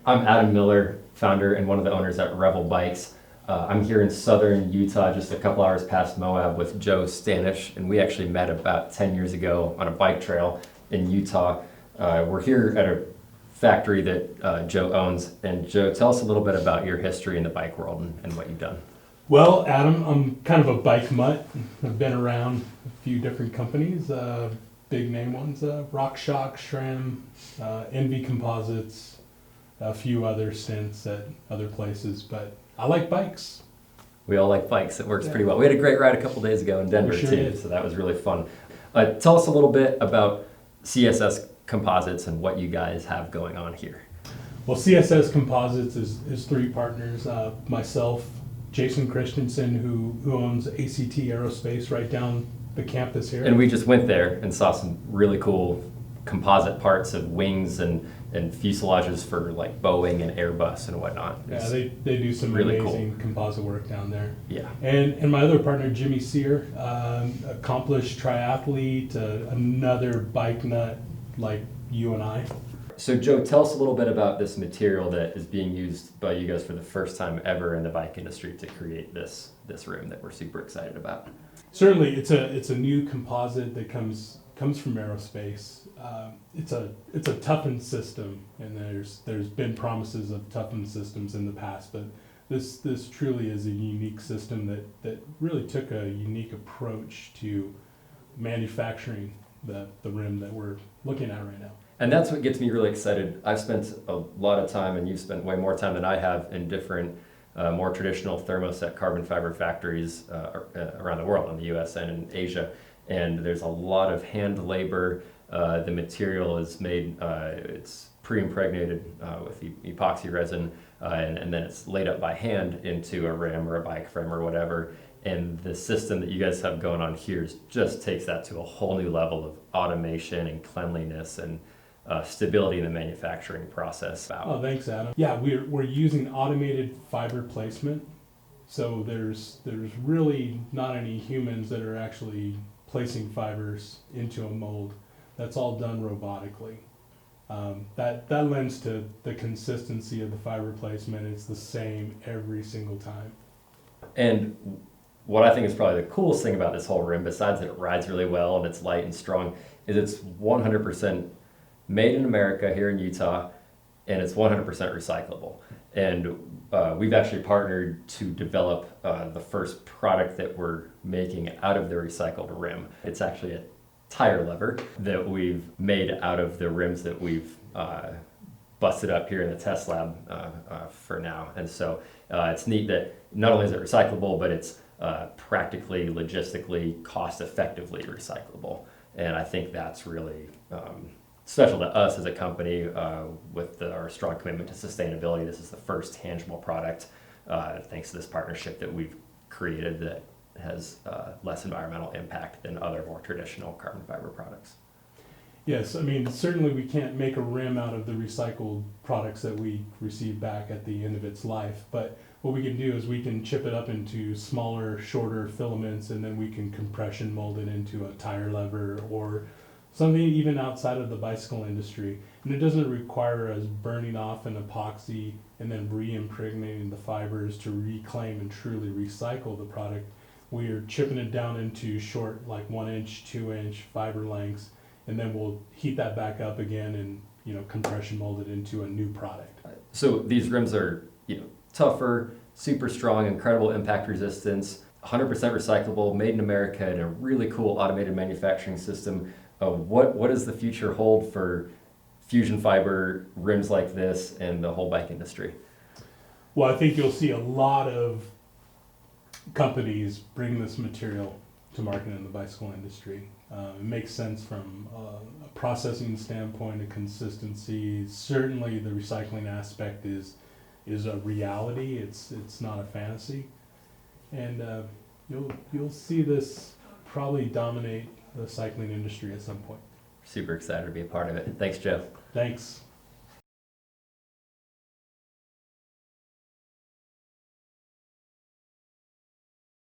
I'm Adam Miller, founder and one of the owners at Revel Bikes. I'm here in southern Utah, just a couple hours past Moab with Joe Stanish, and we actually met about 10 years ago on a bike trail in Utah. We're here at a factory that Joe owns, and Joe, tell us a little bit about your history in the bike world and what you've done. Well, Adam, I'm kind of a bike mutt. I've been around a few different companies, big name ones, RockShox, SRAM, NV Composites, a few other stints at other places, but I like bikes. We all like bikes. It works pretty well. We had a great ride a couple days ago in Denver too, so that was really fun. Tell us a little bit about CSS Composites and what you guys have going on here. Well, CSS Composites is three partners. Myself, Jason Christensen, who owns ACT Aerospace right down the campus here. And we just went there and saw some really cool composite parts of wings and fuselages for like Boeing and Airbus and whatnot. Yeah, they do some really amazing composite work down there. Yeah. And my other partner, Jimmy Sear, accomplished triathlete, another bike nut like you and I. So Joe, tell us a little bit about this material that is being used by you guys for the first time ever in the bike industry to create this rim that we're super excited about. Certainly, it's a new composite that comes from aerospace. It's a toughened system, and there's been promises of toughened systems in the past, but this truly is a unique system that really took a unique approach to manufacturing the rim that we're looking at right now. And that's what gets me really excited. I've spent a lot of time, and you've spent way more time than I have, in different more traditional thermoset carbon fiber factories around the world, in the US and in Asia. And there's a lot of hand labor. The material is made, it's pre-impregnated with epoxy resin, and then it's laid up by hand into a rim or a bike frame or whatever. And the system that you guys have going on here just takes that to a whole new level of automation and cleanliness and stability in the manufacturing process. Oh, thanks, Adam. Yeah, we're using automated fiber placement. So there's really not any humans that are actually placing fibers into a mold. That's all done robotically. That lends to the consistency of the fiber placement. It's the same every single time. And what I think is probably the coolest thing about this whole rim, besides that it rides really well and it's light and strong, is it's 100% made in America here in Utah, and it's 100% recyclable. And we've actually partnered to develop the first product that we're making out of the recycled rim. It's actually a tire lever that we've made out of the rims that we've busted up here in the test lab for now. And so it's neat that not only is it recyclable, but it's practically, logistically, cost-effectively recyclable. And I think that's really special to us as a company with our strong commitment to sustainability. This is the first tangible product, thanks to this partnership that we've created, that has less environmental impact than other more traditional carbon fiber products. Yes, I mean, certainly we can't make a rim out of the recycled products that we receive back at the end of its life, but what we can do is we can chip it up into smaller, shorter filaments, and then we can compression mold it into a tire lever or something even outside of the bicycle industry. And it doesn't require us burning off an epoxy and then re-impregnating the fibers to reclaim and truly recycle the product. We're chipping it down into short, like 1 inch, 2 inch fiber lengths, and then we'll heat that back up again and compression mold it into a new product. So these rims are tougher, super strong, incredible impact resistance, 100% recyclable, made in America, in a really cool automated manufacturing system. What does the future hold for fusion fiber rims like this and the whole bike industry? Well, I think you'll see a lot of companies bring this material to market in the bicycle industry. It makes sense from a processing standpoint, a consistency. Certainly the recycling aspect is a reality. It's not a fantasy. And you'll see this probably dominate the cycling industry at some point. Super excited to be a part of it. Thanks, Joe. Thanks.